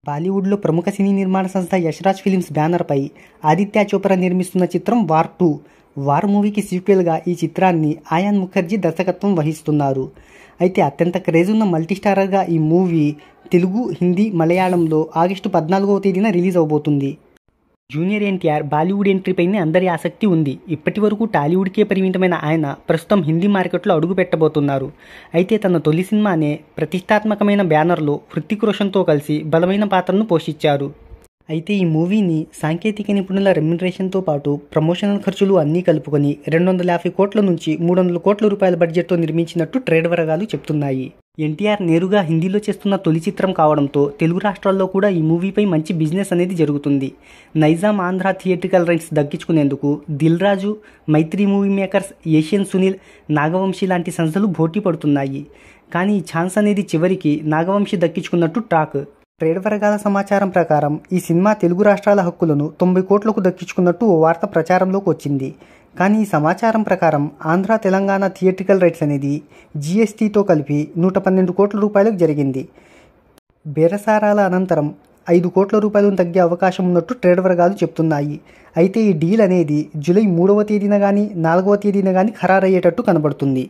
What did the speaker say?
బాలీవుడ్లో ప్రముఖ సినీ నిర్మాణ సంస్థ యశ్రాజ్ ఫిలిమ్స్ బ్యానర్పై ఆదిత్య చోప్రా నిర్మిస్తున్న చిత్రం వార్ 2. వార్ మూవీకి సీక్వెల్గా ఈ చిత్రాన్ని ఆయాన్ ముఖర్జీ దర్శకత్వం వహిస్తున్నారు. అయితే అత్యంత క్రేజ్ ఉన్న మల్టీస్టారర్గా ఈ మూవీ తెలుగు, హిందీ, మలయాళంలో ఆగస్టు 14వ తేదీన రిలీజ్ అవబోతుంది. జూనియర్ ఎన్టీఆర్ బాలీవుడ్ ఎంట్రీపైనే అందరి ఆసక్తి ఉంది. ఇప్పటి వరకు టాలీవుడ్కే పరిమితమైన ఆయన ప్రస్తుతం హిందీ మార్కెట్లో అడుగు పెట్టబోతున్నారు. అయితే తన తొలి సినిమానే ప్రతిష్టాత్మకమైన బ్యానర్లో హృతిక్ రోషన్తో కలిసి బలమైన పాత్రను పోషించారు. అయితే ఈ మూవీని సాంకేతిక నిపుణుల రెమ్యునరేషన్తో పాటు ప్రమోషనల్ ఖర్చులు అన్నీ కలుపుకొని 250 కోట్ల నుంచి 300 కోట్ల రూపాయల బడ్జెట్తో నిర్మించినట్టు ట్రేడ్ వర్గాలు చెప్తున్నాయి. ఎన్టీఆర్ నేరుగా హిందీలో చేస్తున్న తొలి చిత్రం కావడంతో తెలుగు రాష్ట్రాల్లో కూడా ఈ మూవీపై మంచి బిజినెస్ అనేది జరుగుతుంది. నైజాం ఆంధ్ర థియేట్రికల్ రైట్స్ దక్కించుకునేందుకు Dil Raju, Mythri Movie Makers, Asian Sunil, Nagavamsi లాంటి సంస్థలు పోటీ పడుతున్నాయి. కానీ ఈ ఛాన్స్ అనేది చివరికి నాగవంశీ దక్కించుకున్నట్టు టాక్. ట్రేడ్ వర్గాల సమాచారం ప్రకారం ఈ సినిమా తెలుగు రాష్ట్రాల హక్కులను 90 కోట్లకు దక్కించుకున్నట్టు ఓ వార్త ప్రచారంలోకి వచ్చింది. కానీ ఈ సమాచారం ప్రకారం ఆంధ్ర, తెలంగాణ థియేట్రికల్ రైట్స్ అనేది జీఎస్టీతో కలిపి 112 కోట్ల రూపాయలకు జరిగింది. బేరసారాల అనంతరం 5 కోట్ల రూపాయలను తగ్గే అవకాశం ఉన్నట్టు ట్రేడ్ వర్గాలు చెప్తున్నాయి. అయితే ఈ డీల్ అనేది జూలై 3వ తేదీన కానీ 4వ తేదీన కానీ ఖరారయ్యేటట్టు కనబడుతుంది.